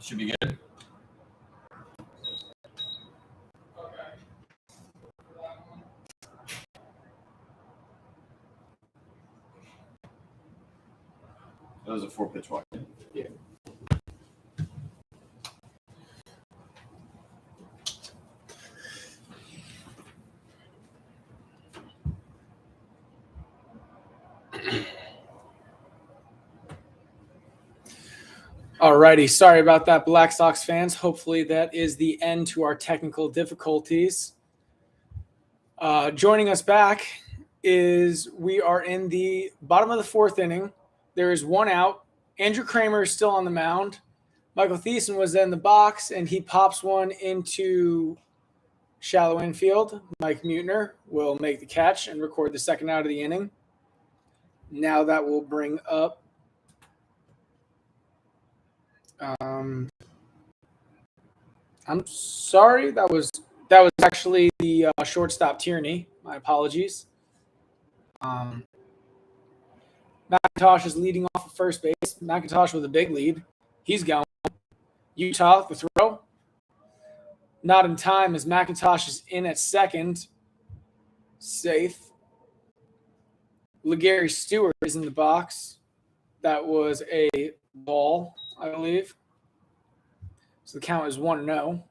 Should be good. That was a 4-pitch walk. Yeah. Alrighty, sorry about that, Black Sox fans. Hopefully that is the end to our technical difficulties. Joining us back is we are in the bottom of the 4th inning. There is 1 out. Andrew Kramer is still on the mound. Michael Thiessen was in the box, and he pops one into shallow infield. Mike Mutner will make the catch and record the 2nd out of the inning. Now that will bring up I'm sorry, that was actually the shortstop Tierney. My apologies. McIntosh is leading off at first base. McIntosh with a big lead. He's going. Utah, the throw. Not in time as McIntosh is in at second. Safe. LeGarry Stewart is in the box. That was a ball, I believe. So the count is 1-0.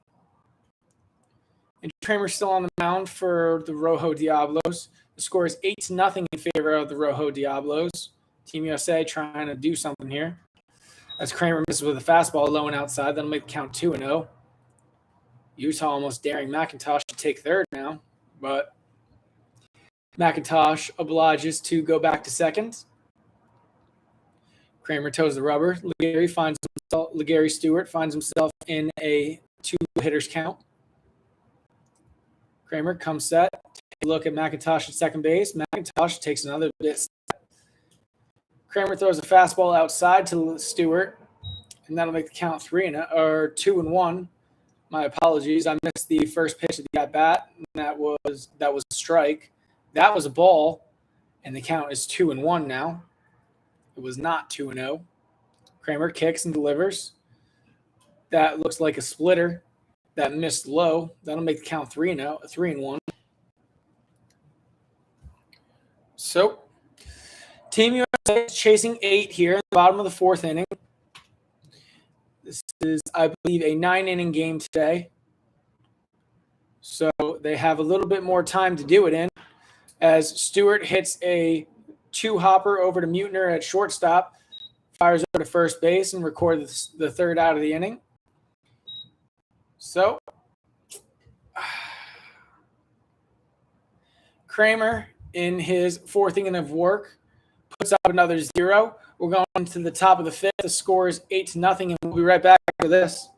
And Kramer's still on the mound for the ROJO Diablos. The score is 8-0 in favor of the ROJO Diablos. Team USA trying to do something here. As Kramer misses with a fastball low and outside, that'll make the count 2-0. Utah almost daring McIntosh to take third now, but McIntosh obliges to go back to second. Kramer toes the rubber. LeGarry Stewart finds himself in a 2 hitters count. Kramer comes set. Take a look at McIntosh at second base. McIntosh takes another bit. Kramer throws a fastball outside to Stewart, and that'll make the count 2-1. My apologies. I missed the first pitch of the at-bat, and that was a strike. That was a ball, and the count is 2-1 now. It was not 2-0. Kramer kicks and delivers. That looks like a splitter. That missed low. That'll make the count 3-1. So, Team USA is chasing 8 here in the bottom of the 4th inning. This is, I believe, a 9-inning game today. So they have a little bit more time to do it in, as Stewart hits a 2-hopper over to Mutner at shortstop, fires over to first base, and records the 3rd out of the inning. So, Kramer, in his 4th inning of work, puts up another 0. We're going to the top of the 5th. The score is 8-0, and we'll be right back after this.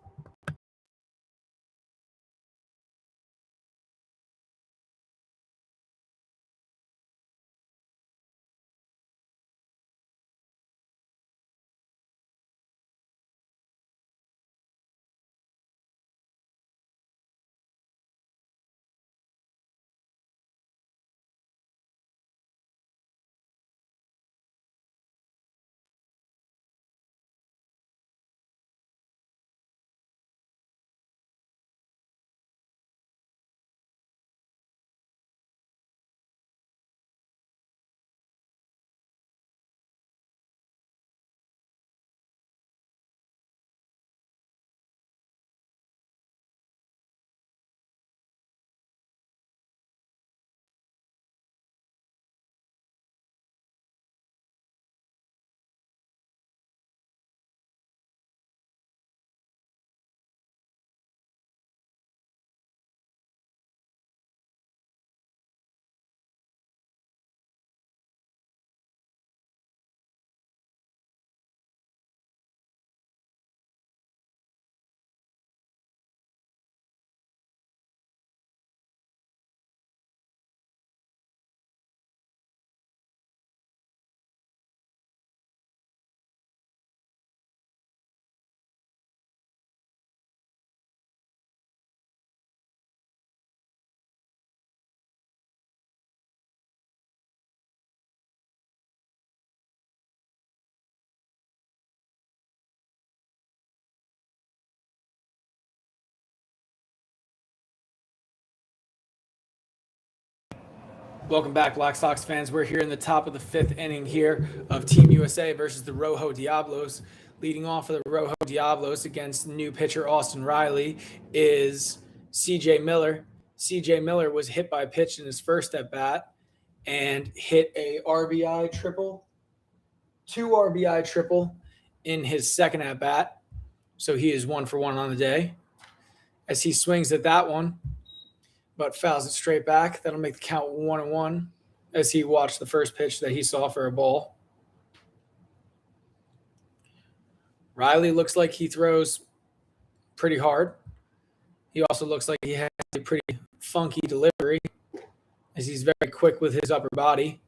Welcome back, Black Sox fans. We're here in the top of the fifth inning here of Team USA versus the ROJO Diablos. Leading off for the ROJO Diablos against new pitcher Austin Riley is CJ Miller. CJ Miller was hit by a pitch in his first at bat and hit a RBI triple, 2 RBI triple in his second at bat. So he is 1 for 1 on the day. As he swings at that one, but fouls it straight back. That'll make the count 1-1 as he watched the first pitch that he saw for a ball. Riley looks like he throws pretty hard. He also looks like he has a pretty funky delivery as he's very quick with his upper body.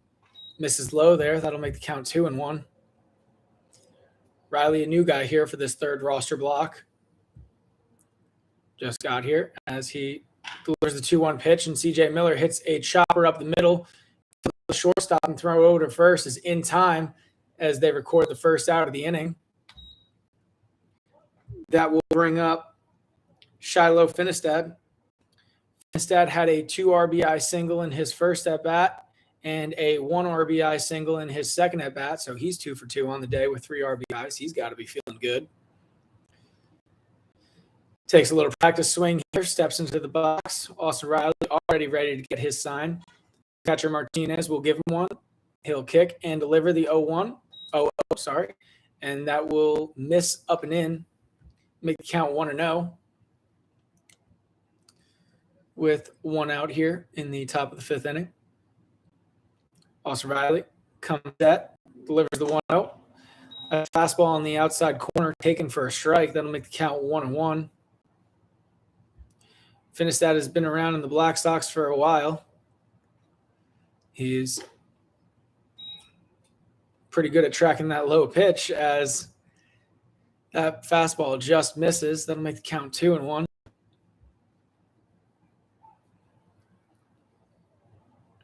Misses low there. That'll make the count 2-1. Riley, a new guy here for this third roster block. Just got here as he delivers the 2-1 pitch, and CJ Miller hits a chopper up the middle. The shortstop and throw over to first is in time as they record the first out of the inning. That will bring up Shiloh Finistad. Finistad had a 2 RBI single in his first at bat and a 1 RBI single in his second at bat, so he's 2 for 2 on the day with 3 RBIs. He's got to be feeling good. Takes a little practice swing here, steps into the box. Austin Riley already ready to get his sign. Catcher Martinez will give him one. He'll kick and deliver the 0-1. And that will miss up and in. Make the count 1-0. With 1 out here in the top of the fifth inning. Austin Riley comes set, delivers the 1-0. A fastball on the outside corner taken for a strike. That'll make the count 1-1. Finistad has been around in the Black Sox for a while. He's pretty good at tracking that low pitch as that fastball just misses. That'll make the count 2-1.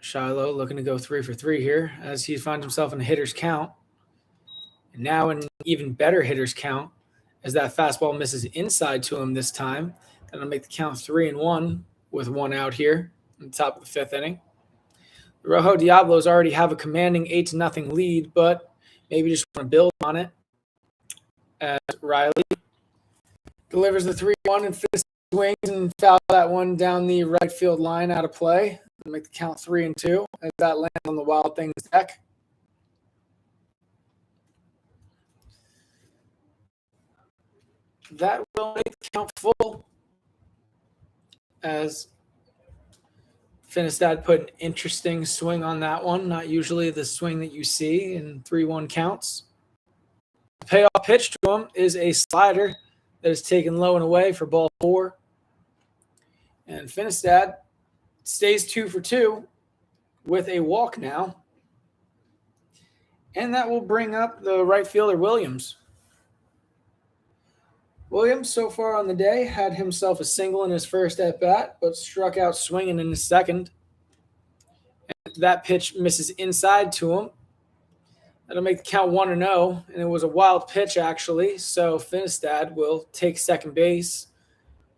Shiloh looking to go 3 for 3 here as he finds himself in a hitter's count. And now an even better hitter's count as that fastball misses inside to him this time. That'll make the count 3-1 with 1 out here in the top of the fifth inning. The ROJO Diablos already have a commanding 8-0 lead, but maybe just want to build on it. As Riley delivers the 3-1 and swings and foul that one down the right field line out of play. It'll make the count 3-2 as that lands on the Wild Things deck. That will make the count full as Finistad put an interesting swing on that one. Not usually the swing that you see in 3-1 counts. The payoff pitch to him is a slider that is taken low and away for ball 4. And Finistad stays 2 for 2 with a walk now. And that will bring up the right fielder Williams. Williams, so far on the day, had himself a single in his first at-bat, but struck out swinging in his second. And that pitch misses inside to him. That'll make the count 1-0, and it was a wild pitch, actually, so Finistad will take second base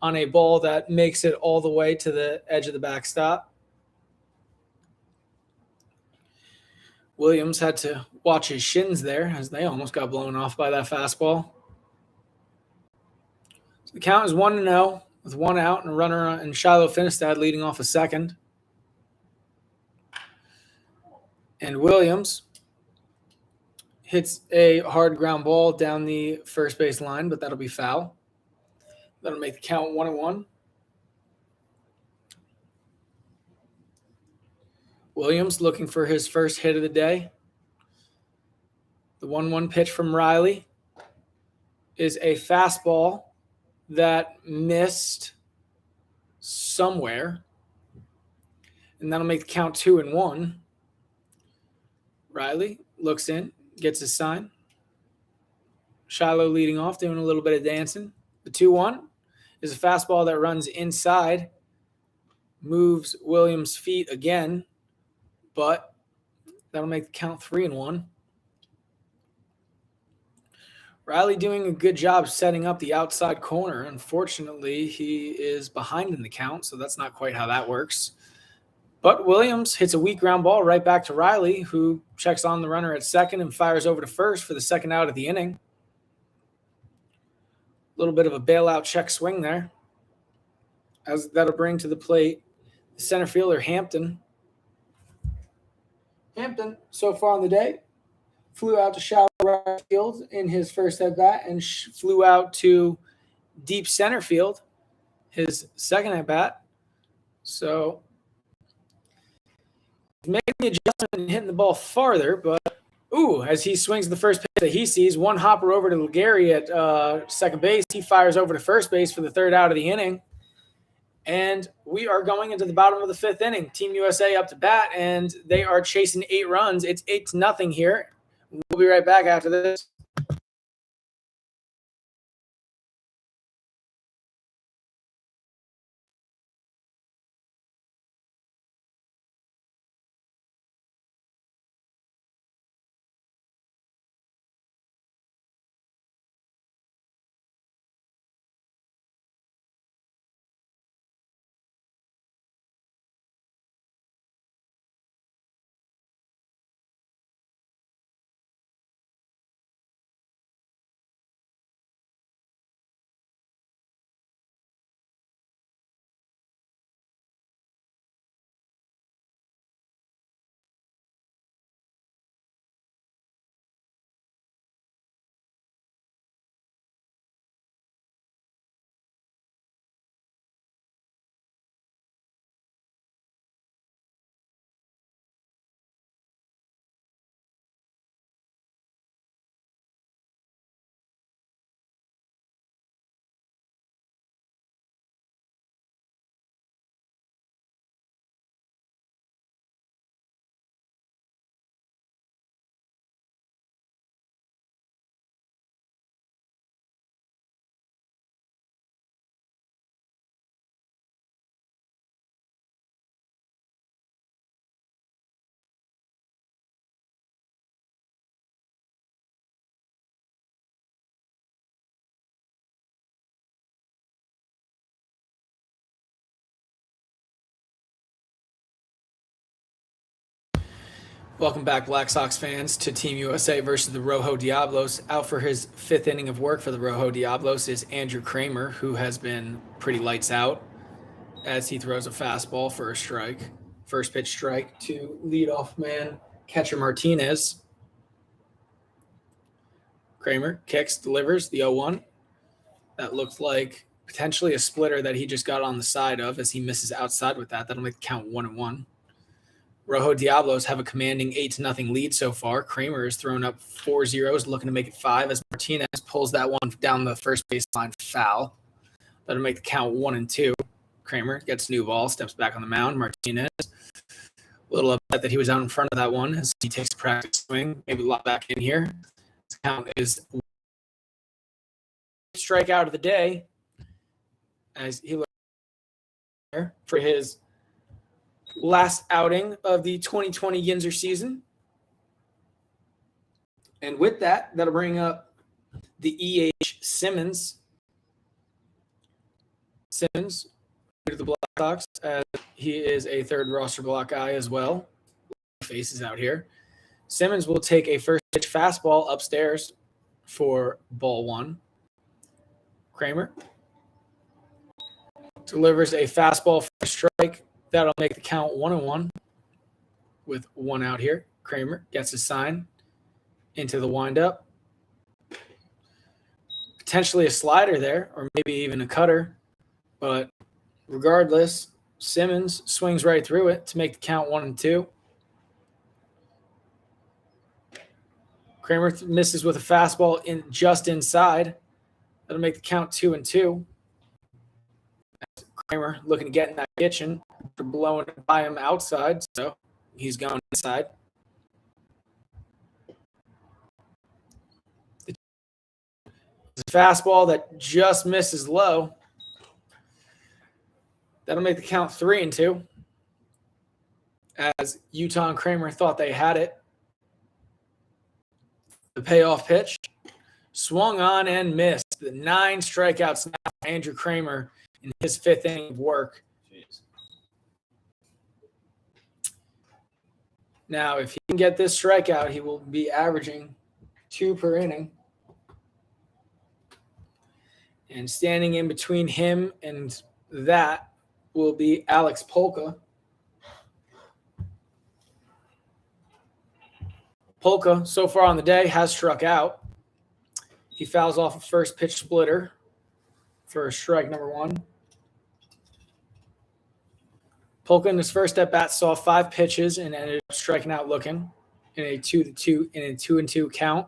on a ball that makes it all the way to the edge of the backstop. Williams had to watch his shins there as they almost got blown off by that fastball. The count is 1-0 with 1 out and a runner and Shiloh Finistad leading off a second. And Williams hits a hard ground ball down the first base line, but that'll be foul. That'll make the count 1-1. Williams looking for his first hit of the day. The 1-1 pitch from Riley is a fastball that missed somewhere, and that'll make the count 2-1. Riley looks in, gets his sign. Shiloh leading off, doing a little bit of dancing. The 2-1 is a fastball that runs inside, moves Williams' feet again, but that'll make the count 3-1. Riley doing a good job setting up the outside corner. Unfortunately, he is behind in the count, so that's not quite how that works. But Williams hits a weak ground ball right back to Riley, who checks on the runner at second and fires over to first for the second out of the inning. A little bit of a bailout check swing there, as that'll bring to the plate the center fielder Hampton. Hampton, so far on the day, flew out to shallow right field in his first at bat and flew out to deep center field his second at bat. So making the adjustment and hitting the ball farther, but as he swings the first pitch that he sees, one hopper over to Gary at second base. He fires over to first base for the third out of the inning. And we are going into the bottom of the fifth inning. Team USA up to bat, and they are chasing 8 runs. It's 8-0 here. We'll be right back after this. Welcome back, Black Sox fans, to Team USA versus the ROJO Diablos. Out for his 5th inning of work for the ROJO Diablos is Andrew Kramer, who has been pretty lights out as he throws a fastball for a strike. First pitch strike to leadoff man catcher Martinez. Kramer kicks, delivers the 0-1. That looked like potentially a splitter that he just got on the side of as he misses outside with that. That'll make the count 1-1. ROJO Diablos have a commanding 8-0 lead so far. Kramer has thrown up 4 zeros, looking to make it 5 as Martinez pulls that one down the first baseline foul. That'll make the count 1-2. Kramer gets new ball, steps back on the mound. Martinez, a little upset that he was out in front of that one as he takes a practice swing. Maybe a lot back in here. His count is strikeout of the day as he looks for his last outing of the 2020 Yinzer season. And with that, that'll bring up the E.H. Simmons. Simmons to the Black Sox, as he is a third roster block guy as well. Faces out here. Simmons will take a first pitch fastball upstairs for ball 1. Kramer delivers a fastball for a strike. That'll make the count 1-1 with 1 out here. Kramer gets a sign into the windup. Potentially a slider there, or maybe even a cutter. But regardless, Simmons swings right through it to make the count 1-2. Kramer misses with a fastball just inside. That'll make the count 2-2. Kramer looking to get in that kitchen after blowing by him outside, so he's going inside. The fastball that just misses low. That'll make the count 3-2. As Utah and Kramer thought they had it. The payoff pitch swung on and missed. The 9 strikeouts now for Andrew Kramer in his 5th inning of work. Jeez. Now, if he can get this strikeout, he will be averaging 2 per inning. And standing in between him and that will be Alex Polka. Polka, so far on the day, has struck out. He fouls off a first pitch splitter for strike number 1. Polka in his first at bat saw 5 pitches and ended up striking out looking in a 2-2 count.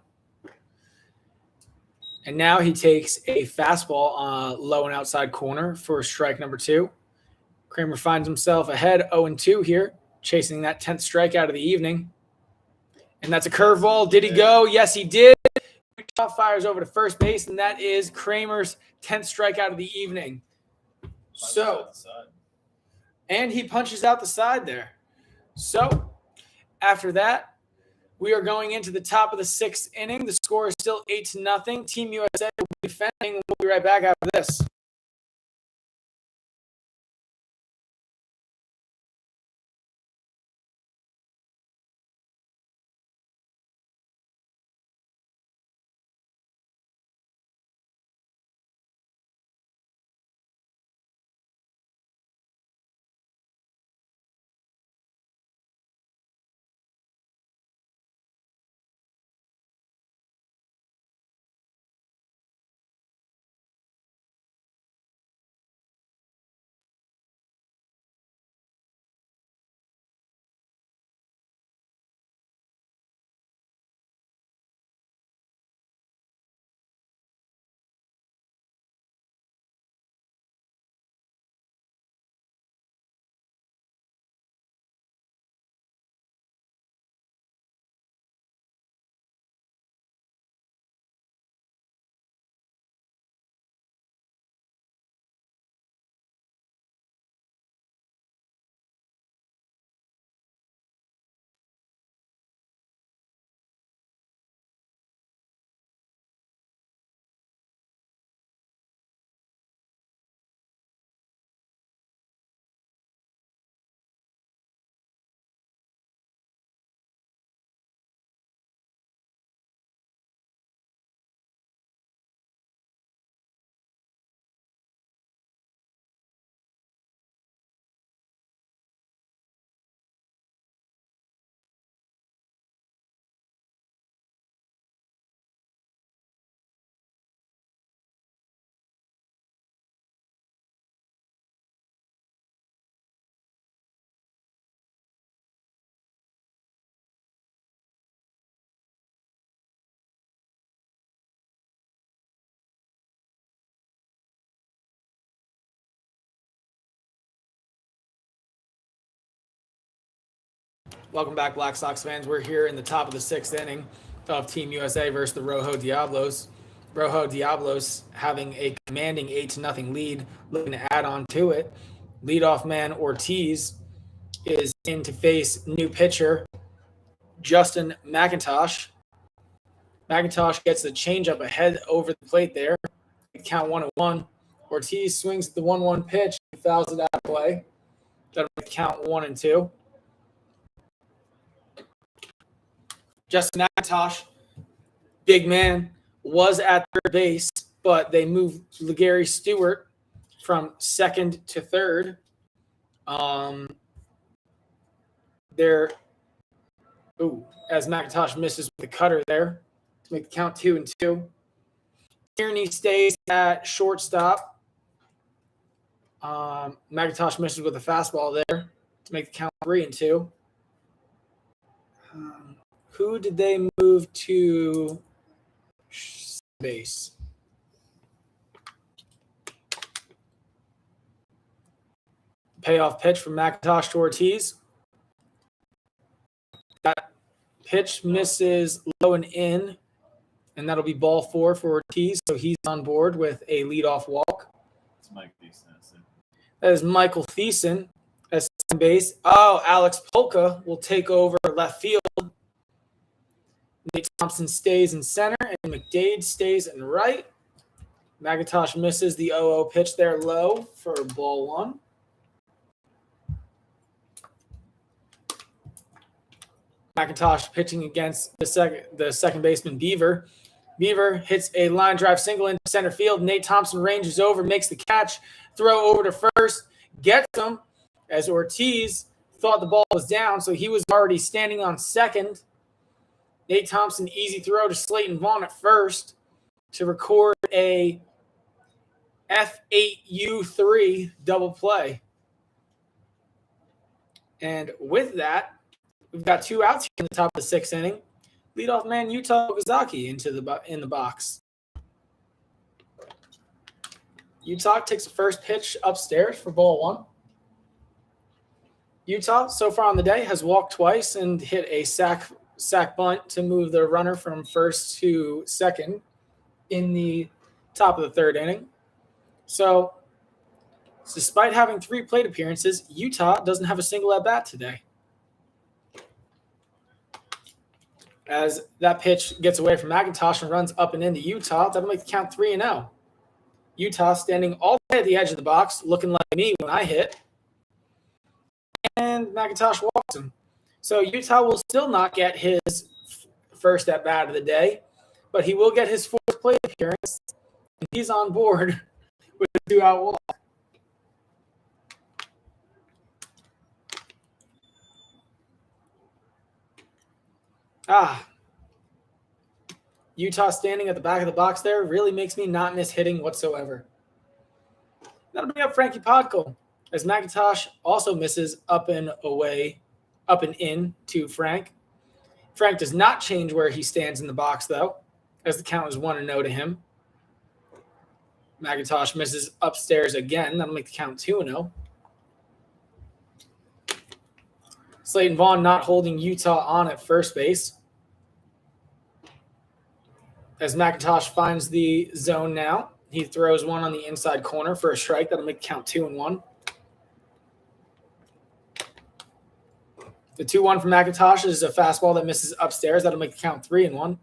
And now he takes a fastball low and outside corner for strike number 2. Kramer finds himself ahead 0-2 here, chasing that 10th strikeout of the evening. And that's a curveball. Did he go? Yes, he did. Top fires over to first base, and that is Kramer's 10th strikeout of the evening. And he punches out the side there. So, after that, we are going into the top of the 6th inning. The score is still 8-0. Team USA will be defending. We'll be right back after this. Welcome back, Black Sox fans. We're here in the top of the 6th inning of Team USA versus the ROJO Diablos. ROJO Diablos having a commanding 8-0 lead, looking to add on to it. Leadoff man Ortiz is in to face new pitcher Justin McIntosh. McIntosh gets the changeup ahead over the plate there. Count 1-1. Ortiz swings at the 1-1 pitch and fouls it out of play. That'll count 1-2. Justin McIntosh, big man, was at third base, but they moved LeGary Stewart from second to third. As McIntosh misses with the cutter there to make the count 2-2. Tierney stays at shortstop. McIntosh misses with a fastball there to make the count 3-2. Who did they move to base? Payoff pitch from McIntosh to Ortiz. That pitch misses low and in, and that'll be ball 4 for Ortiz. So he's on board with a leadoff walk. It's Mike Thiessen. That is Michael Thiessen at second base. Oh, Alex Polka will take over left field. Nate Thompson stays in center, and McDade stays in right. McIntosh misses the 0-0 pitch there low for ball 1. McIntosh pitching against the second baseman Beaver. Beaver hits a line drive single into center field. Nate Thompson ranges over, makes the catch, throw over to first, gets him as Ortiz thought the ball was down, so he was already standing on second. Nate Thompson, easy throw to Slayton Vaughn at first to record a F8U3 double play. And with that, we've got 2 outs here in the top of the 6th inning. Leadoff man Yuta Okazaki in the box. Utah takes the first pitch upstairs for ball 1. Utah, so far on the day, has walked twice and hit a sac bunt to move the runner from first to second in the top of the 3rd inning. So, despite having 3 plate appearances, Utah doesn't have a single at-bat today. As that pitch gets away from McIntosh and runs up and into Utah, that'll make the count 3-0. Utah standing all the way at the edge of the box, looking like me when I hit. And McIntosh walks him. So Utah will still not get his first at-bat of the day, but he will get his 4th plate appearance. And he's on board with a 2-out walk. Utah standing at the back of the box there really makes me not miss hitting whatsoever. That'll bring up Frankie Podkul, as McIntosh also misses up and in to Frank. Frank does not change where he stands in the box, though, as the count is 1-0 to him. McIntosh misses upstairs again. That'll make the count 2-0. Slayton Vaughn not holding Utah on at first base, as McIntosh finds the zone now. He throws one on the inside corner for a strike. That'll make the count 2-1. The 2-1 from McIntosh is a fastball that misses upstairs. That'll make the count 3-1.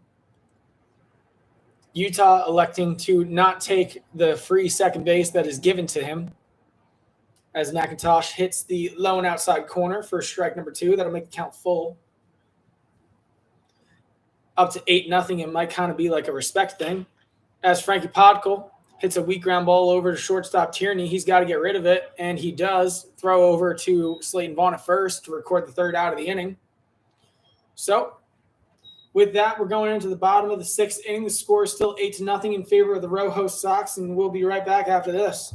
Utah electing to not take the free second base that is given to him, as McIntosh hits the lone outside corner for strike number 2. That'll make the count full. Up to 8-0. It might kind of be like a respect thing, as Frankie Podkul hits a weak ground ball over to shortstop Tierney. He's got to get rid of it, and he does. Throw over to Slayton Vaughn at first to record the 3rd out of the inning. So, with that, we're going into the bottom of the 6th inning. The score is still 8-0 in favor of the ROJO Sox, and we'll be right back after this.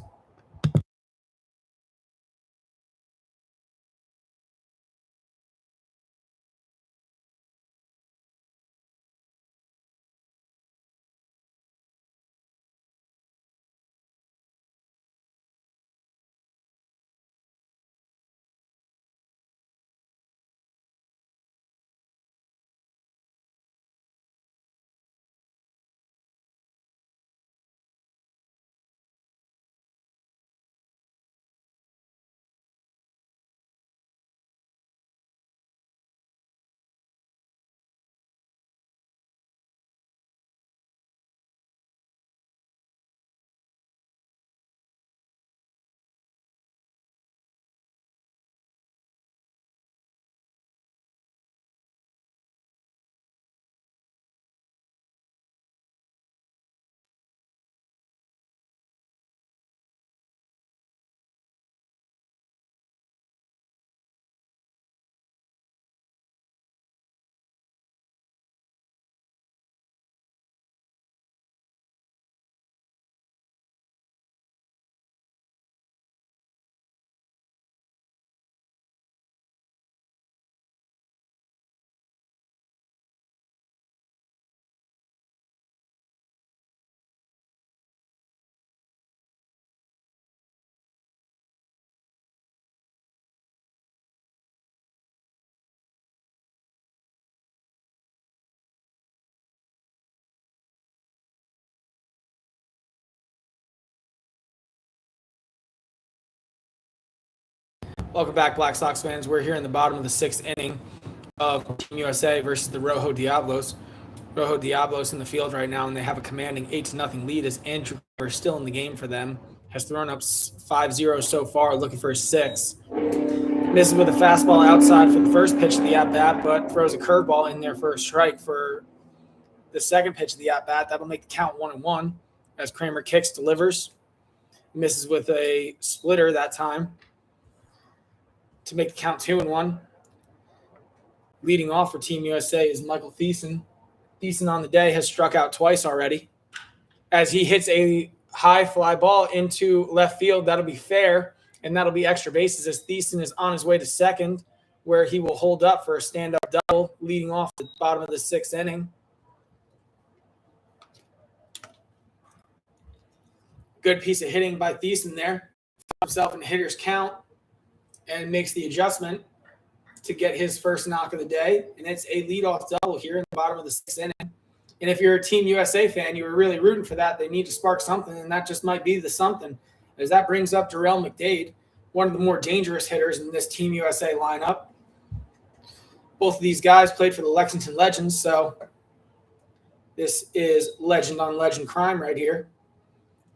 Welcome back, Black Sox fans. We're here in the bottom of the 6th inning of Team USA versus the ROJO Diablos. ROJO Diablos in the field right now, and they have a commanding 8-0 lead as Andrew is still in the game for them. Has thrown up 5-0 so far, looking for a 6th. Misses with a fastball outside for the first pitch of the at-bat, but throws a curveball in there for a strike for the second pitch of the at-bat. That'll make the count 1-1 as Kramer kicks, delivers. Misses with a splitter that time to make the count 2-1. Leading off for Team USA is Michael Thiessen. Thiessen on the day has struck out twice already. As he hits a high fly ball into left field, that'll be fair, and that'll be extra bases as Thiessen is on his way to second, where he will hold up for a stand-up double, leading off the bottom of the sixth inning. Good piece of hitting by Thiessen there. Himself in hitter's count and makes the adjustment to get his first knock of the day. And it's a leadoff double here in the bottom of the sixth inning. And if you're a Team USA fan, you were really rooting for that. They need to spark something, and that just might be the something, as that brings up Darrell McDade, one of the more dangerous hitters in this Team USA lineup. Both of these guys played for the Lexington Legends, so this is legend on legend crime right here.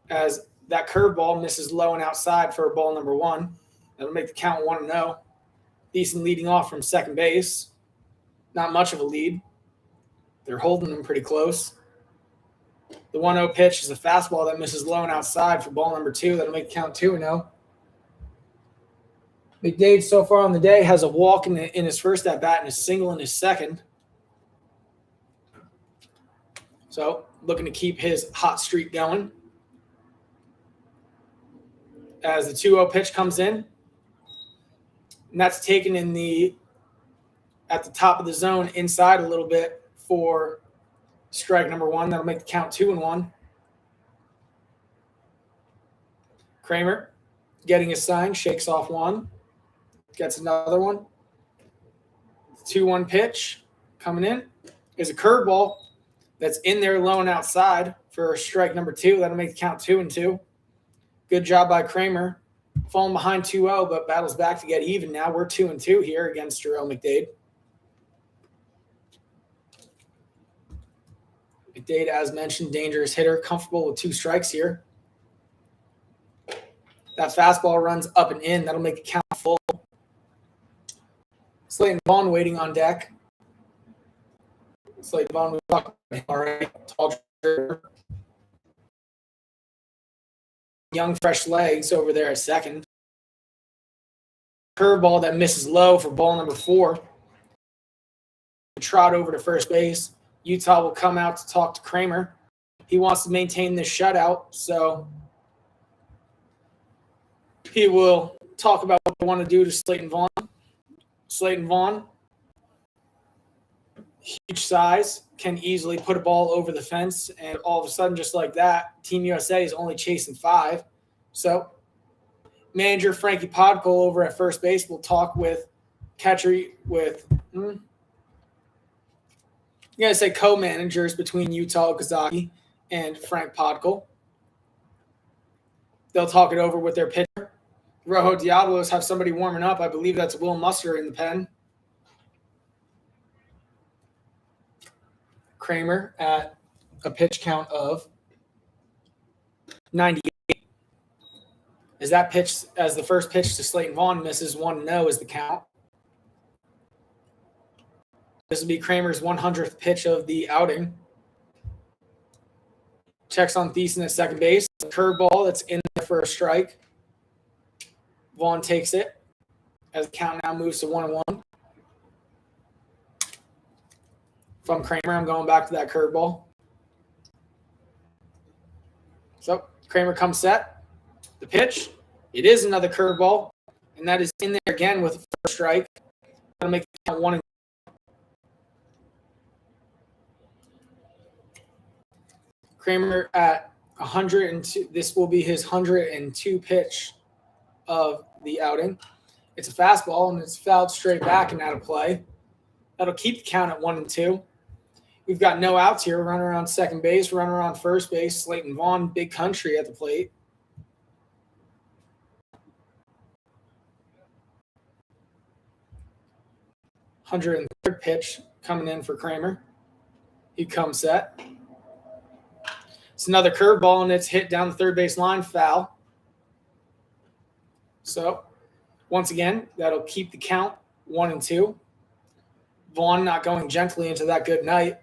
As that curveball misses low and outside for ball number 1. That'll make the count 1-0. Thiessen leading off from second base. Not much of a lead. They're holding them pretty close. The 1-0 pitch is a fastball that misses low and outside for ball number 2. That'll make the count 2-0. McDade so far on the day has a walk in his first at-bat and a single in his second. So looking to keep his hot streak going. As the 2-0 pitch comes in, and that's taken at the top of the zone inside a little bit for strike number 1. That'll make the count 2-1. Kramer getting his sign, shakes off one, gets another one. The 2-1 pitch coming in is a curveball that's in there low and outside for strike number 2. That'll make the count 2-2. Good job by Kramer. Falling behind 2-0, but battles back to get even now. We're 2-2 here against Darrell McDade. McDade, as mentioned, dangerous hitter, comfortable with 2 strikes here. That fastball runs up and in. That'll make the count full. Slayton Vaughn waiting on deck. Slayton Vaughn, we talked about him already. Tall driver. Young, fresh legs over there at second. Curveball that misses low for ball number 4. Trot over to first base. Utah will come out to talk to Kramer. He wants to maintain this shutout, so he will talk about what they want to do to Slayton Vaughn. Slayton Vaughn, huge size, can easily put a ball over the fence, and all of a sudden, just like that, Team USA is only chasing 5. So manager Frankie Podkol over at first base will talk with you gotta say co-managers between Utah Okazaki and Frank Podkol. They'll talk it over with their pitcher. ROJO Diablos have somebody warming up. I believe that's Will Muster in the pen. Kramer at a pitch count of 98. As the first pitch to Slayton Vaughn misses 1-0 is the count. This will be Kramer's 100th pitch of the outing. Checks on Thiessen at second base. Curveball that's in there for a strike. Vaughn takes it as the count now moves to 1-1. If I'm Kramer, I'm going back to that curveball. So Kramer comes set. The pitch, it is another curveball, and that is in there again with a first strike. That'll make it count 1-2. Kramer at 102. This will be his 102 pitch of the outing. It's a fastball, and it's fouled straight back and out of play. That'll keep the count at 1-2. We've got no outs here. Runner on second base, runner on first base. Slayton Vaughn, big country at the plate. $103 pitch coming in for Kramer. He comes set. It's another curveball, and it's hit down the third base line, foul. So Once again, that'll keep the count 1-2. Vaughn not going gently into that good night.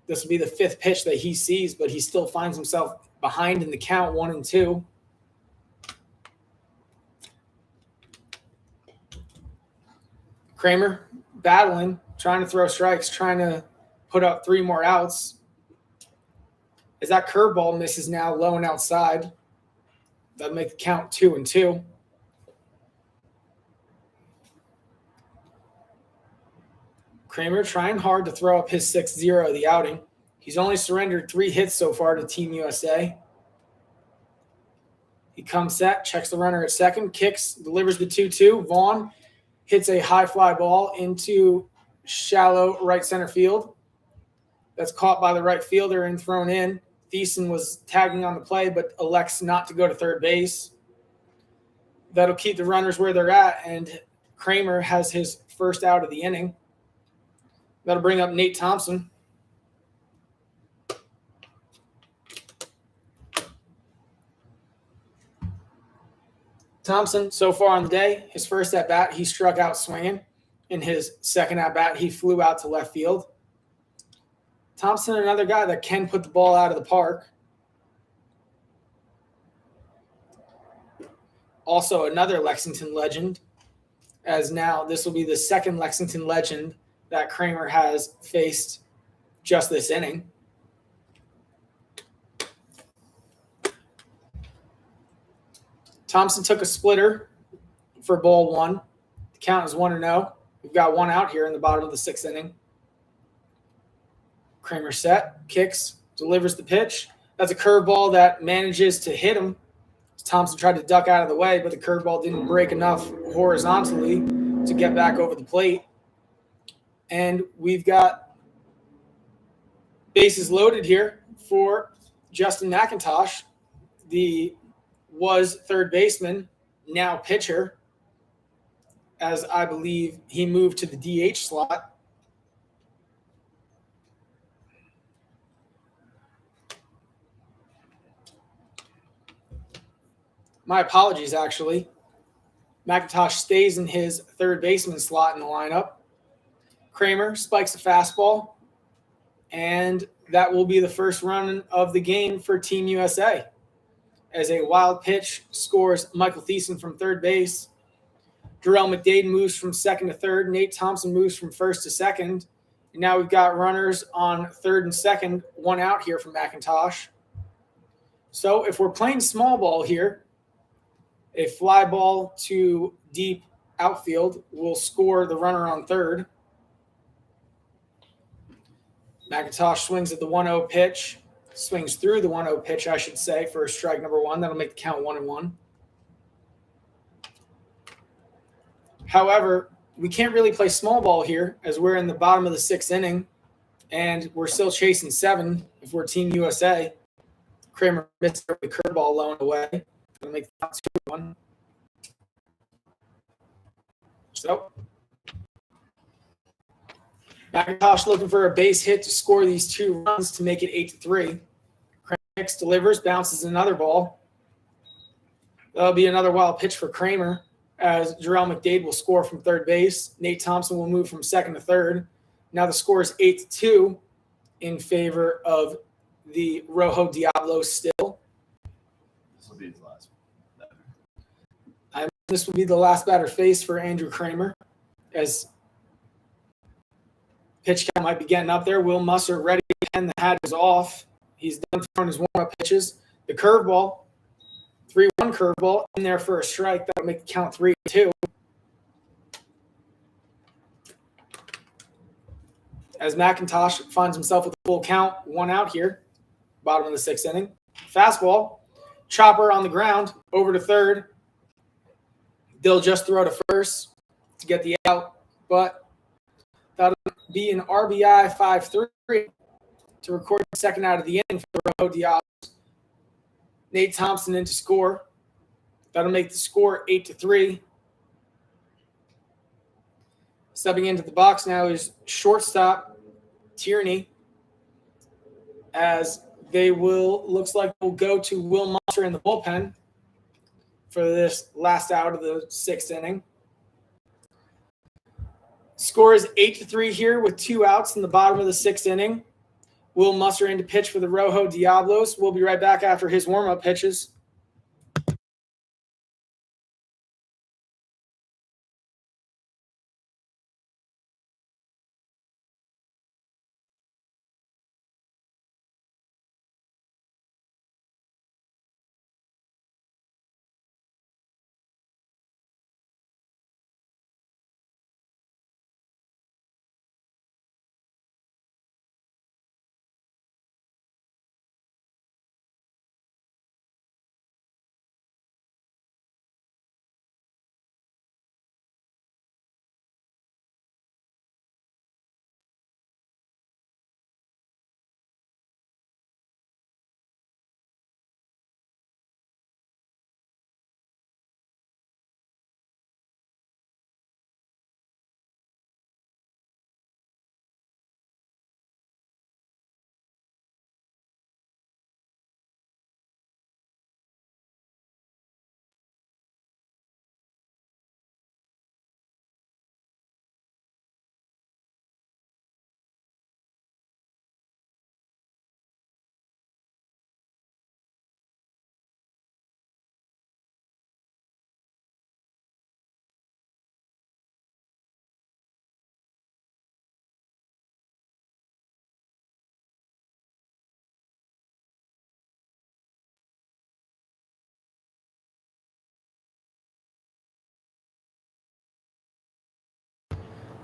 This will be the 5th pitch that he sees, but he still finds himself behind in the count 1-2. Kramer battling, trying to throw strikes, trying to put up 3 more outs. As that curveball misses now low and outside, that'll make the count 2-2. Kramer trying hard to throw up his 6-0 of the outing. He's only surrendered 3 hits so far to Team USA. He comes set, checks the runner at second, kicks, delivers the 2-2. Vaughn hits a high fly ball into shallow right center field. That's caught by the right fielder and thrown in. Thiessen was tagging on the play, but elects not to go to third base. That'll keep the runners where they're at, and Kramer has his first out of the inning. That'll bring up Nate Thompson. Thompson, so far on the day, his first at-bat, he struck out swinging. In his second at-bat, he flew out to left field. Thompson, another guy that can put the ball out of the park. Also another Lexington legend, as now this will be the second Lexington legend that Kramer has faced just this inning. Thompson took a splitter for ball 1. The count is 1-0. We've got 1 out here in the bottom of the 6th inning. Kramer set, kicks, delivers the pitch. That's a curveball that manages to hit him. Thompson tried to duck out of the way, but the curveball didn't break enough horizontally to get back over the plate. And we've got bases loaded here for Justin McIntosh, the was third baseman, now pitcher, as I believe he moved to the DH slot. My apologies, actually. McIntosh stays in his third baseman slot in the lineup. Kramer spikes a fastball, and that will be the first run of the game for Team USA. As a wild pitch scores Michael Thiessen from third base. Jarrell McDade moves from second to third. Nate Thompson moves from first to second. And now we've got runners on third and second, 1 out here from McIntosh. So if we're playing small ball here, a fly ball to deep outfield will score the runner on third. McIntosh swings at the 1-0 pitch. Swings through the 1-0 pitch, I should say, for strike number 1. That'll make the count 1-1. However, we can't really play small ball here as we're in the bottom of the 6th inning, and we're still chasing 7 if we're Team USA. Kramer missed the curveball low and away. That'll make the count 2-1. So McIntosh looking for a base hit to score these 2 runs to make it 8-3. Kramer delivers, bounces another ball. That'll be another wild pitch for Kramer, as Jarrell McDade will score from third base. Nate Thompson will move from second to third. Now the score is 8-2 in favor of the ROJO Diablos still. This will be his last batter. This will be the last batter faced for Andrew Kramer, as pitch count might be getting up there. Will Musser ready, and the hat is off. He's done throwing his warm-up pitches. The curveball, 3-1 curveball in there for a strike. That'll make the count 3-2. As McIntosh finds himself with a full count, 1 out here, bottom of the 6th inning. Fastball, chopper on the ground, over to third. They'll just throw to first to get the out, but that'll be an RBI 5-3 to record the second out of the inning for the ROJO Diablos. Nate Thompson in to score. That'll make the score 8-3. Stepping into the box now is shortstop Tierney, as they will, looks like we'll go to Will Musser in the bullpen. for this last out of the 6th inning. Score is 8-3 here with 2 outs in the bottom of the 6th inning. Will Musser in to pitch for the ROJO Diablos. We'll be right back after his warm-up pitches.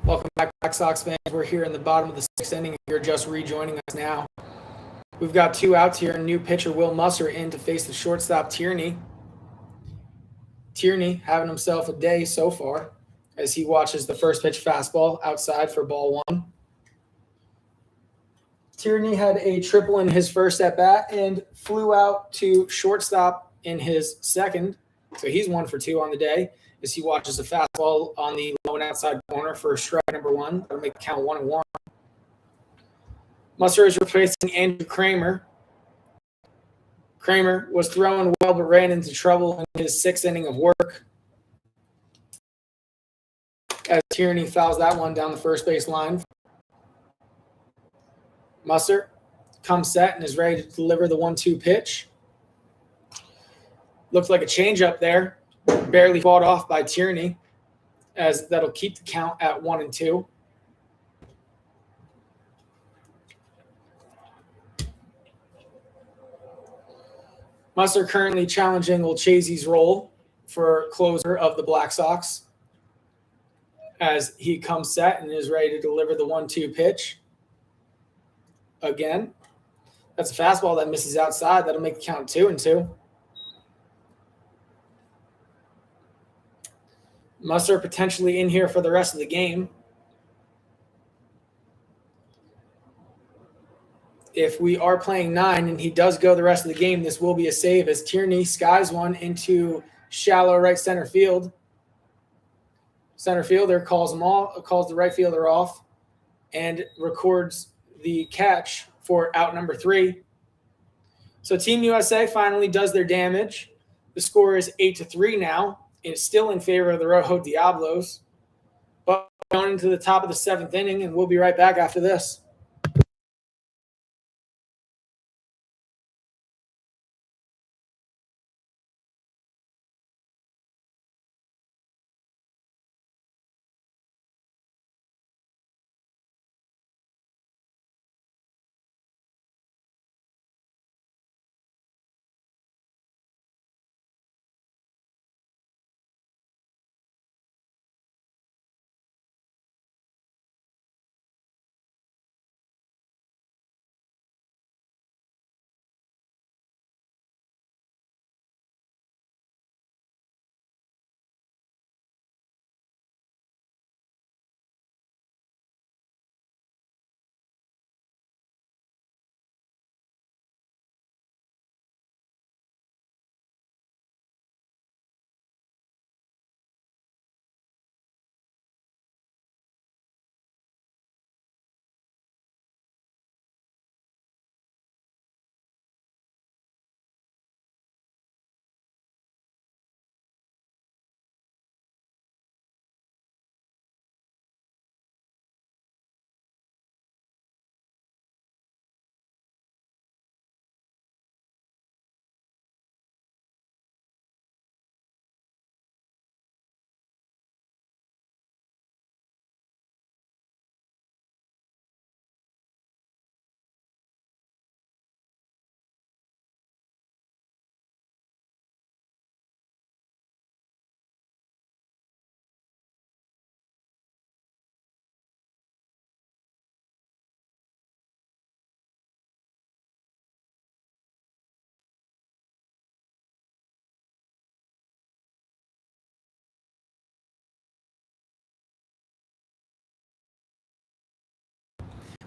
Welcome back, Black Sox fans. We're here in the bottom of the 6th inning. If you're just rejoining us now, we've got 2 outs here. New pitcher Will Musser in to face the shortstop Tierney. Tierney having himself a day so far as he watches the first pitch fastball outside for ball 1. Tierney had a triple in his first at bat and flew out to shortstop in his second. So he's 1 for 2 on the day as he watches a fastball on the low and outside corner for strike number 1. That'll make the count 1-1. Musser is replacing Andrew Kramer. Kramer was throwing well but ran into trouble in his 6th inning of work as Tierney fouls that one down the first base line. Musser comes set and is ready to deliver the 1-2 pitch. Looked like a changeup there. Barely fought off by Tierney, as that'll keep the count at 1-2. Musser currently challenging Olchazy's role for closer of the Black Sox as he comes set and is ready to deliver the 1-2 pitch. Again, that's a fastball that misses outside. That'll make the count 2-2. Musser potentially in here for the rest of the game. If we are playing 9 and he does go the rest of the game, this will be a save as Tierney skies one into shallow right center field. Center fielder calls the right fielder off and records the catch for out number 3. So Team USA finally does their damage. The score is 8-3 now. It's still in favor of the ROJO Diablos, but going into the top of the 7th inning, and we'll be right back after this.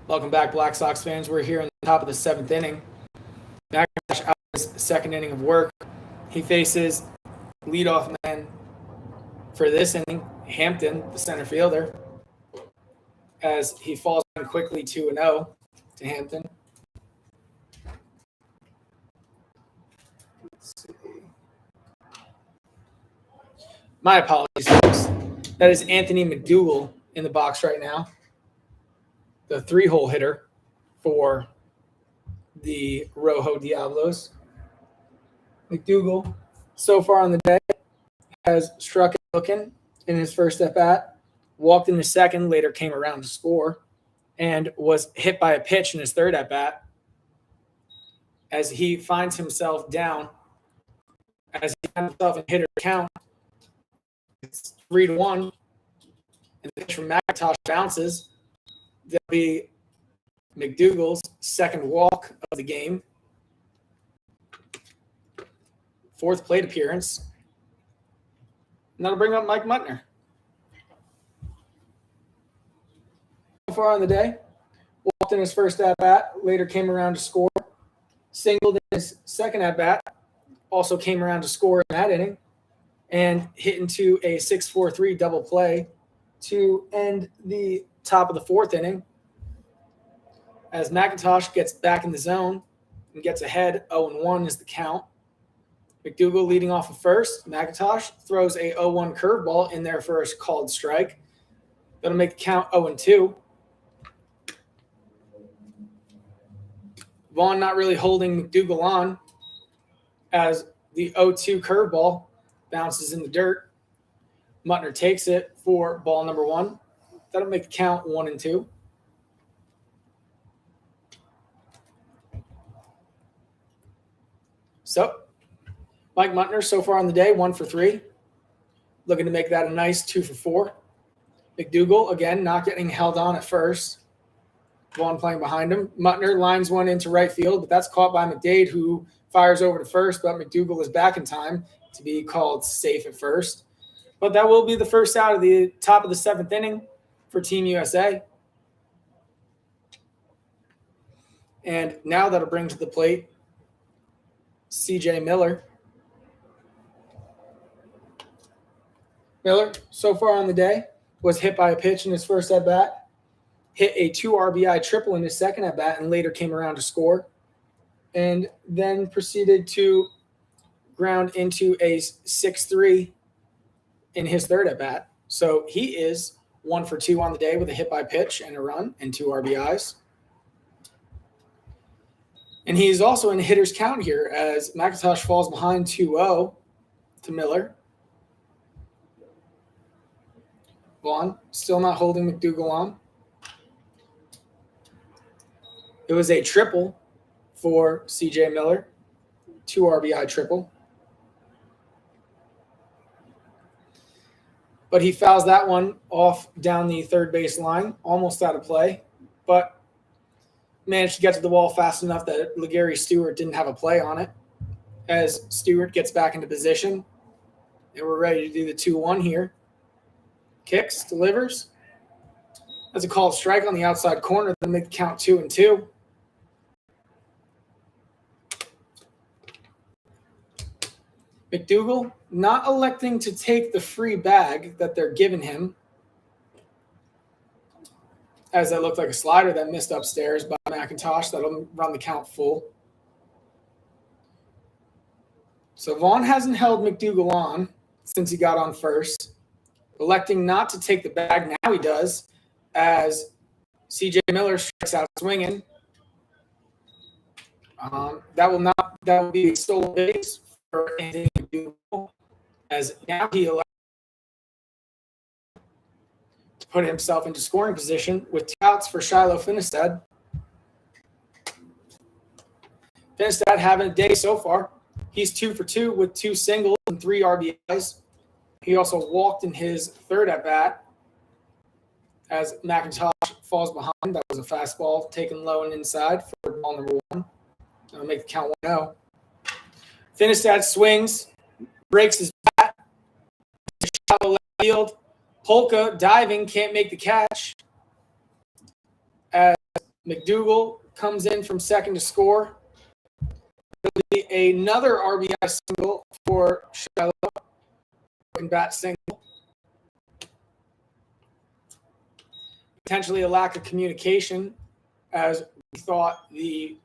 Welcome back, Black Sox fans. We're here in the top of the 7th inning. McIntosh out his second inning of work. He faces leadoff man for this inning, Hampton, the center fielder, as he falls in quickly 2-0 to Hampton. Let's see. My apologies, folks. That is Anthony McDougal in the box right now, the 3-hole hitter for the ROJO Diablos. McDougal, so far on the day, has struck it looking in his first at-bat, walked in his second, later came around to score, and was hit by a pitch in his third at-bat as he finds himself down, as he finds himself in hitter count. It's 3-1, and the pitch from McIntosh bounces. That'll be McDougal's second walk of the game. 4th plate appearance. And that'll bring up Mike Muttner. So far on the day, walked in his first at-bat, later came around to score. Singled in his second at-bat, also came around to score in that inning, and hit into a 6-4-3 double play to end the top of the 4th inning. As McIntosh gets back in the zone and gets ahead, 0-1 is the count. McDougal leading off of first. McIntosh throws a 0-1 curveball in there for a called strike. That'll make the count 0-2. Vaughn not really holding McDougal on as the 0-2 curveball bounces in the dirt. Muttner takes it for ball number 1. That'll make the count 1-2. So, Mike Muttner so far on the day, 1 for 3. Looking to make that a nice 2 for 4. McDougal, again, not getting held on at first. Vaughn playing behind him. Muttner lines one into right field, but that's caught by McDade, who fires over to first, but McDougal is back in time to be called safe at first. But that will be the first out of the top of the 7th inning for Team USA. And now that'll bring to the plate C.J. Miller. Miller, so far on the day, was hit by a pitch in his first at-bat, hit a 2 RBI triple in his second at-bat, and later came around to score, and then proceeded to ground into a 6-3 in his third at-bat. So he is 1 for 2 on the day with a hit by pitch and a run and 2 RBIs. And he's also in hitter's count here as McIntosh falls behind 2-0 to Miller. Vaughn still not holding McDougal on. It was a triple for C.J. Miller, 2 RBI triple. But he fouls that one off down the third base line, almost out of play, but managed to get to the wall fast enough that LeGarry Stewart didn't have a play on it. As Stewart gets back into position, and we're ready to do the 2-1 here. Kicks, delivers. That's a called strike on the outside corner. That'll make the count 2-2. McDougal not electing to take the free bag that they're giving him, as that looked like a slider that missed upstairs by McIntosh. That'll run the count full. So Vaughn hasn't held McDougal on since he got on first. Electing not to take the bag, now he does, as C.J. Miller strikes out swinging. That will be a stolen base for Anthony McDougal, as now he elects to put himself into scoring position with 2 outs for Shiloh Finistad. Finistad having a day so far. He's 2 for 2 with 2 singles and 3 RBIs. He also walked in his third at-bat as McIntosh falls behind. That was a fastball taken low and inside for ball number 1. That'll make the count 1-0. Finistad swings, breaks his bat, shallow left field. Polka diving, can't make the catch. As McDougal comes in from second to score. It'll be another RBI single for Shiloh. Broken bat single. Potentially a lack of communication, as we thought the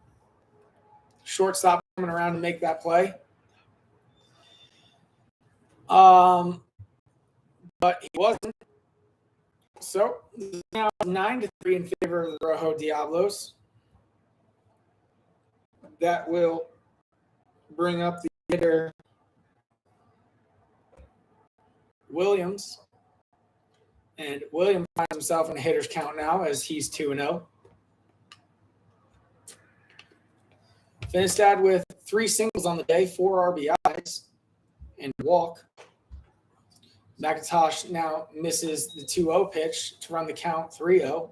shortstop coming around to make that play. But he wasn't. So now 9-3 in favor of the Rojo Diablos. That will bring up the hitter Williams. And Williams finds himself in a hitter's count now as he's 2-0. Finistad with 3 singles on the day, 4 RBIs, and walk. McIntosh now misses the 2-0 pitch to run the count 3-0.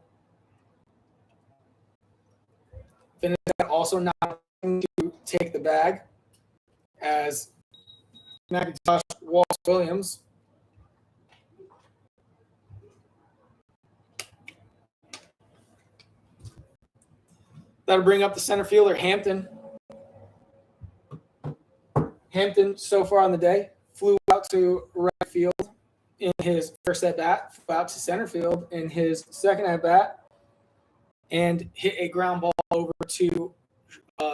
Finistad also not to take the bag as McIntosh walks Williams. That'll bring up the center fielder, Hampton. Hampton, so far on the day, flew out to right field in his first at-bat, flew out to center field in his second at-bat, and hit a ground ball over to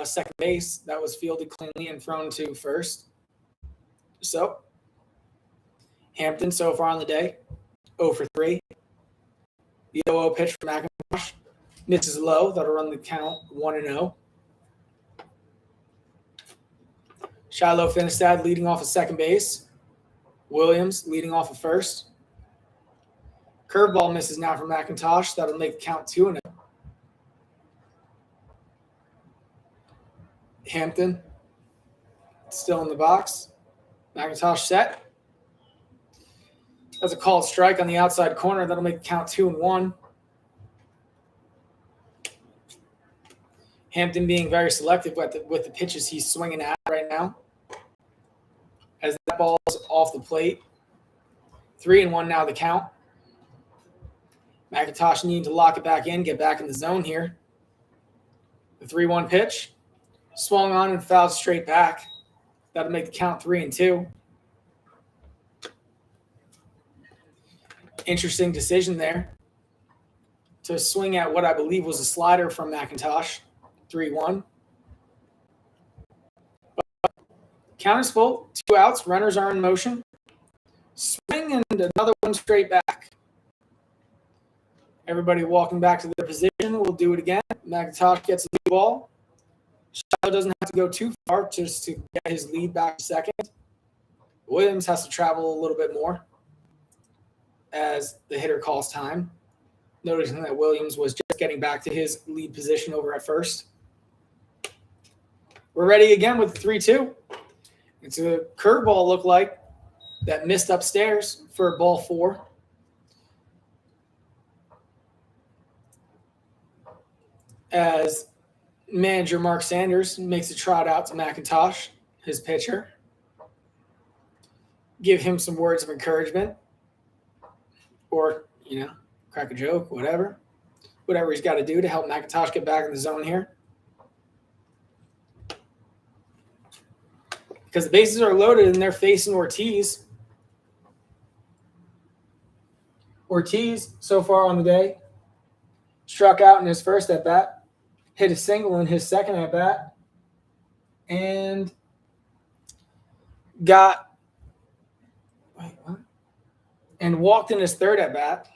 second base that was fielded cleanly and thrown to first. So, Hampton, so far on the day, 0 for 3. The 0-0 pitch for McIntosh misses low. That'll run the count 1-0. Shiloh Finistad leading off of second base. Williams leading off of first. Curveball misses now for McIntosh. That'll make the count 2-0. Hampton still in the box. McIntosh set. That's a called strike on the outside corner. That'll make the count 2-1. Hampton being very selective with the pitches he's swinging at right now. As that ball's off the plate. 3-1 now the count. McIntosh needing to lock it back in, get back in the zone here. The 3-1 pitch. Swung on and fouled straight back. That'll make the count 3-2. Interesting decision there to swing at what I believe was a slider from McIntosh. 3-1. Count is full. 2 outs. Runners are in motion. Swing and another one straight back. Everybody walking back to their position. We'll do it again. McIntosh gets the ball. Shiloh doesn't have to go too far just to get his lead back to second. Williams has to travel a little bit more as the hitter calls time. Noticing that Williams was just getting back to his lead position over at first. We're ready again with 3-2. It's a curveball look like that missed upstairs for ball 4. As manager Mark Sanders makes a trot out to McIntosh, his pitcher. Give him some words of encouragement. Or, crack a joke, whatever. Whatever he's got to do to help McIntosh get back in the zone here. Because the bases are loaded and they're facing Ortiz. Ortiz, so far on the day, struck out in his first at-bat, hit a single in his second at-bat, and walked in his third at-bat.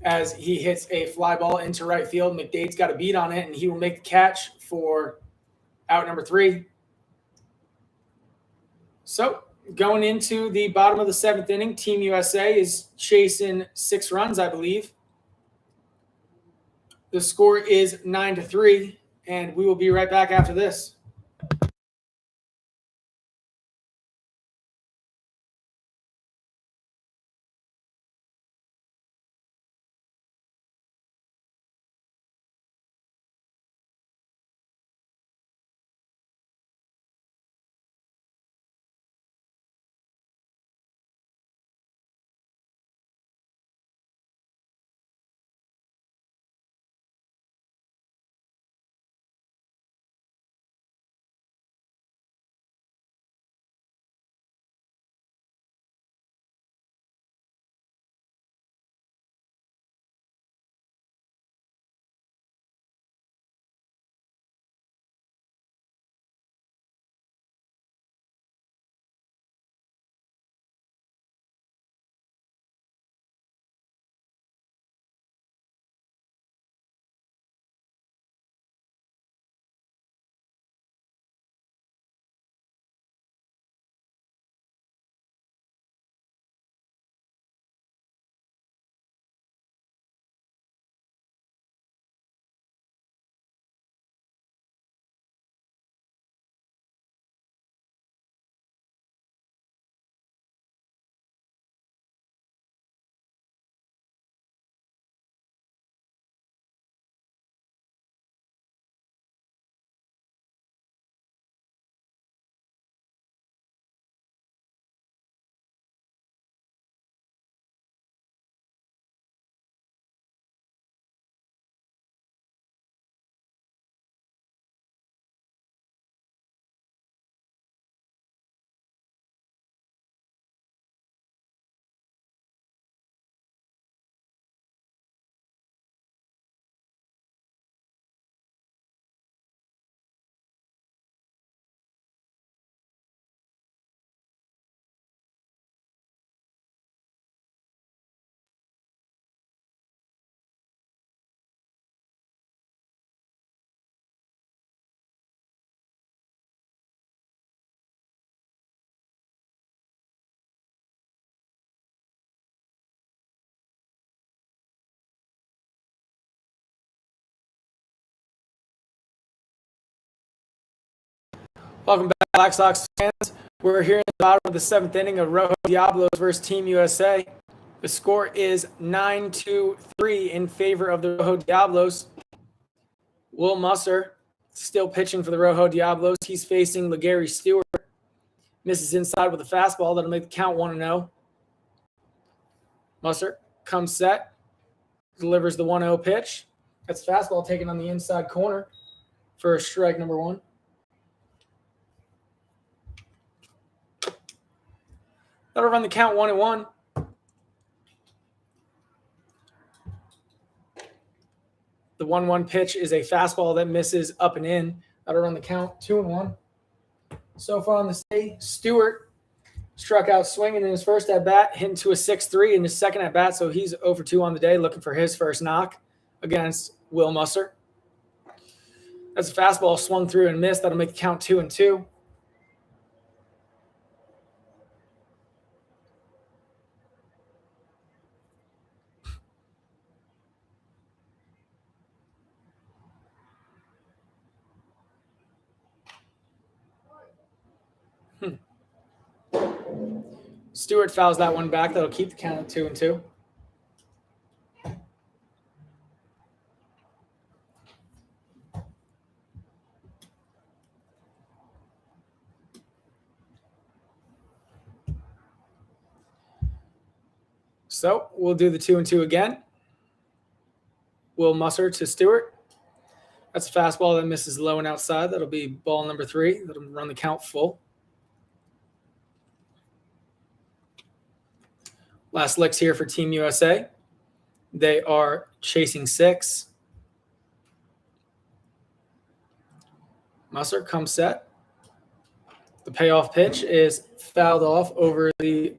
As he hits a fly ball into right field. McDade's got a beat on it, and he will make the catch for out number 3. So going into the bottom of the 7th inning, Team USA is chasing 6 runs, I believe. The score is 9-3, and we will be right back after this. Welcome back, Black Sox fans. We're here in the bottom of the 7th inning of ROJO Diablos versus Team USA. The score is 9-3 in favor of the ROJO Diablos. Will Musser still pitching for the ROJO Diablos. He's facing LeGary Stewart. Misses inside with a fastball. That'll make the count 1-0. Musser comes set. Delivers the 1-0 pitch. That's fastball taken on the inside corner for strike number 1. That'll run the count 1-1. The 1-1 pitch is a fastball that misses up and in. That'll run the count 2-1. So far on the day, Stewart struck out swinging in his first at-bat, hitting to a 6-3 in his second at-bat, so he's 0-2 on the day, looking for his first knock against Will Musser. That's a fastball swung through and missed. That'll make the count 2-2. Stewart fouls that one back. That'll keep the count at 2-2. So we'll do the 2-2 again. Will Musser to Stewart. That's a fastball that misses low and outside. That'll be ball number 3. That'll run the count full. Last licks here for Team USA. They are chasing 6. Musser comes set. The payoff pitch is fouled off over the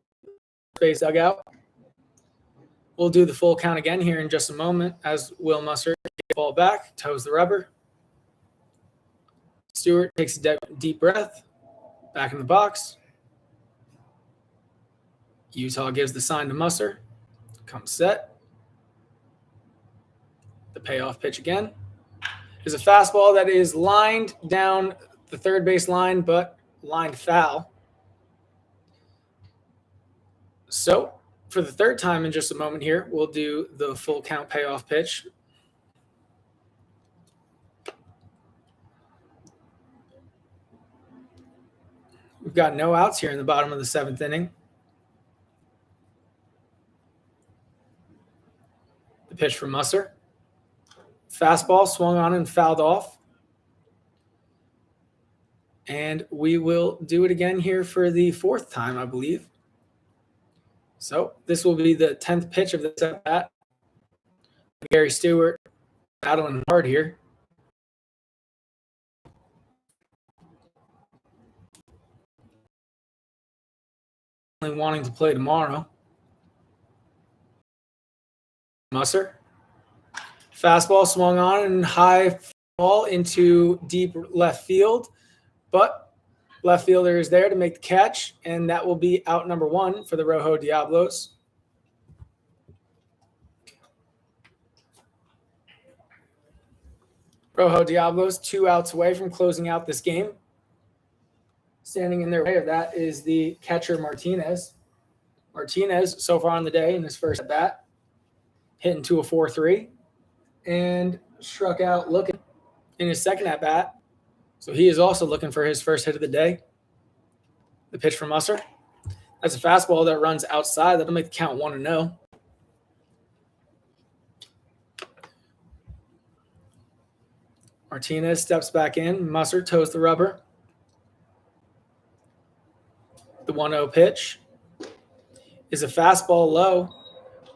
base dugout. We'll do the full count again here in just a moment as Will Musser gets the ball back, toes the rubber. Stewart takes a deep breath, back in the box. Utah gives the sign to Musser, comes set. The payoff pitch again is a fastball that is lined down the third base line, but lined foul. So for the third time in just a moment here, we'll do the full count payoff pitch. We've got no outs here in the bottom of the 7th inning. The pitch from Musser. Fastball swung on and fouled off. And we will do it again here for the 4th time, I believe. So this will be the 10th pitch of this at-bat. Gary Stewart battling hard here. Only wanting to play tomorrow. Musser. Fastball swung on and high ball into deep left field, but left fielder is there to make the catch, and that will be out number 1 for the ROJO Diablos. ROJO Diablos 2 outs away from closing out this game. Standing in their way of that is the catcher Martinez. Martinez, so far on the day in his first at bat, hitting to a 4-3 and struck out looking in his second at bat. So he is also looking for his first hit of the day. The pitch from Musser. That's a fastball that runs outside. That'll make the count 1-0. Martinez steps back in. Musser toes the rubber. The 1-0 pitch is a fastball low,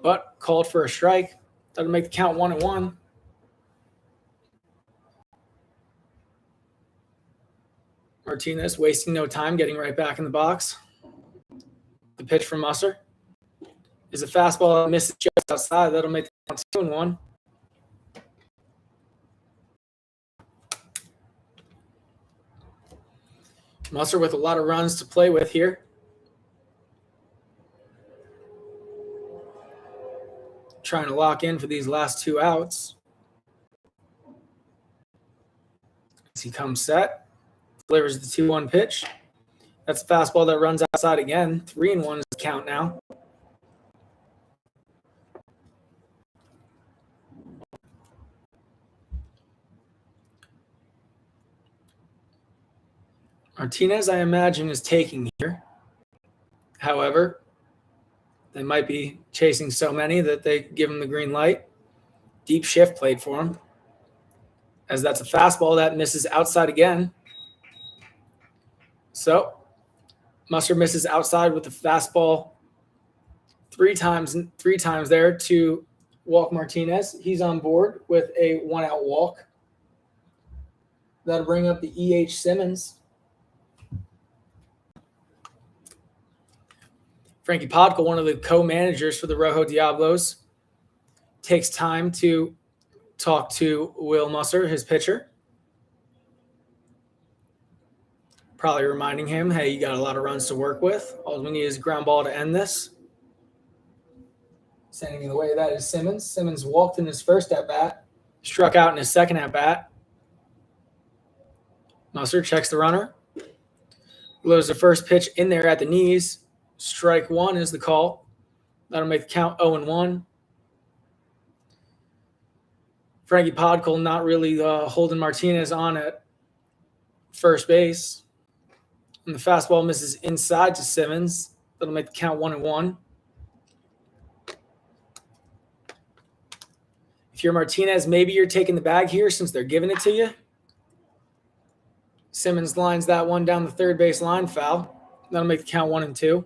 but called for a strike. That'll make the count 1-1. Martinez wasting no time, getting right back in the box. The pitch from Musser is a fastball that misses just outside. That'll make the count 2-1. Musser with a lot of runs to play with here. Trying to lock in for these last 2 outs. As he comes set. delivers the 2-1 pitch. That's a fastball that runs outside again. 3-1 is the count now. Martinez, I imagine, is taking here. However, they might be chasing so many that they give him the green light. Deep shift played for him, as that's a fastball that misses outside again. So Musser misses outside with the fastball three times there to walk Martinez. He's on board with a 1-out walk. That'll bring up the E.H. Simmons. Frankie Podkul, one of the co-managers for the Rojo Diablos, takes time to talk to Will Musser, his pitcher. Probably reminding him, hey, you got a lot of runs to work with. All we need is a ground ball to end this. Sending it away, that is Simmons. Simmons walked in his first at-bat, struck out in his second at-bat. Musser checks the runner. Blows the first pitch in there at the knees. Strike one is the call. That'll make the count 0-1. Frankie Podkul not really holding Martinez on at first base. And the fastball misses inside to Simmons. That'll make the count 1-1. If you're Martinez, maybe you're taking the bag here since they're giving it to you. Simmons lines that one down the third base line, foul. That'll make the count 1-2.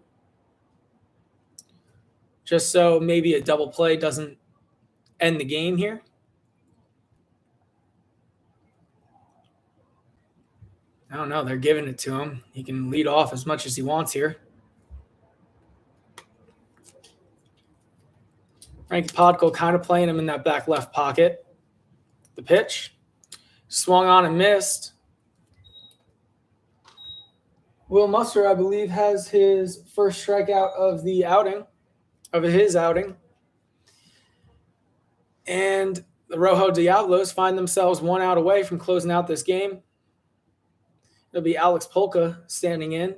Just so maybe a double play doesn't end the game here. I don't know. They're giving it to him. He can lead off as much as he wants here. Frankie Podkul kind of playing him in that back left pocket. The pitch. Swung on and missed. Will Musser, I believe, has his first strikeout of the outing, of his outing. And the Rojo Diablos find themselves 1 out away from closing out this game. It'll be Alex Polka standing in.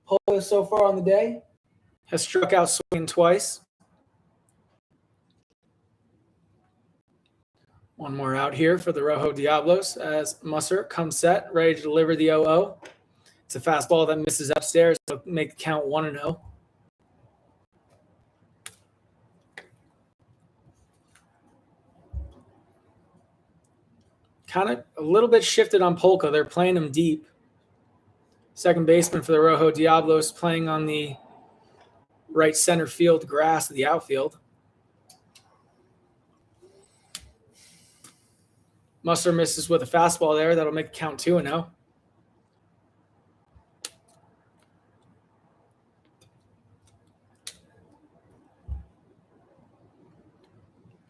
Polka so far on the day has struck out swinging twice. One more out here for the Rojo Diablos as Musser comes set, ready to deliver the 0-0. It's a fastball that misses upstairs to make the count 1-0. Kind of a little bit shifted on Polka. They're playing him deep. Second baseman for the Rojo Diablos playing on the right center field grass of the outfield. Musser misses with a fastball there. That'll make the count 2-0.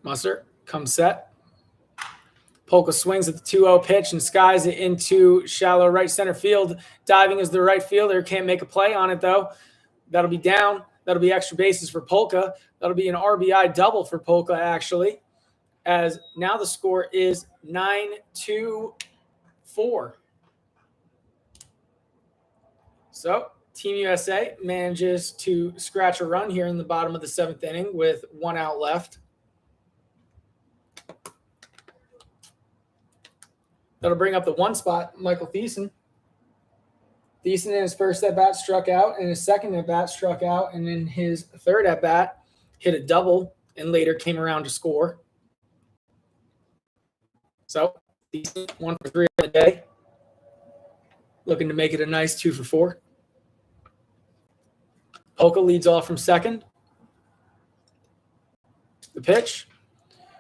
Musser comes set. Polka swings at the 2-0 pitch and skies it into shallow right center field. Diving as the right fielder. Can't make a play on it, though. That'll be down. That'll be extra bases for Polka. That'll be an RBI double for Polka, actually, as now the score is 9-4. So Team USA manages to scratch a run here in the bottom of the 7th inning with 1 out left. That'll bring up the 1 spot, Michael Thiessen. Thiessen in his first at-bat struck out, in his second at-bat struck out, and in his third at-bat hit a double and later came around to score. So Thiessen 1 for 3 on the day. Looking to make it a nice 2 for 4. Polka leads off from second. The pitch.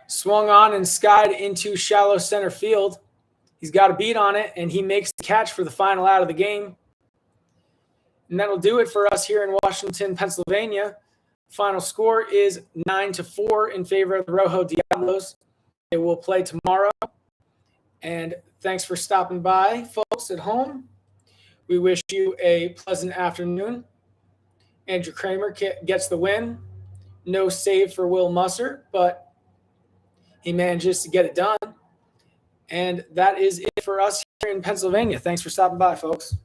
Swung on and skied into shallow center field. He's got a beat on it, and he makes the catch for the final out of the game. And that'll do it for us here in Washington, Pennsylvania. Final score is 9-4 in favor of the Rojo Diablos. They will play tomorrow. And thanks for stopping by, folks at home. We wish you a pleasant afternoon. Andrew Kramer gets the win. No save for Will Musser, but he manages to get it done. And that is it for us here in Pennsylvania. Thanks for stopping by, folks.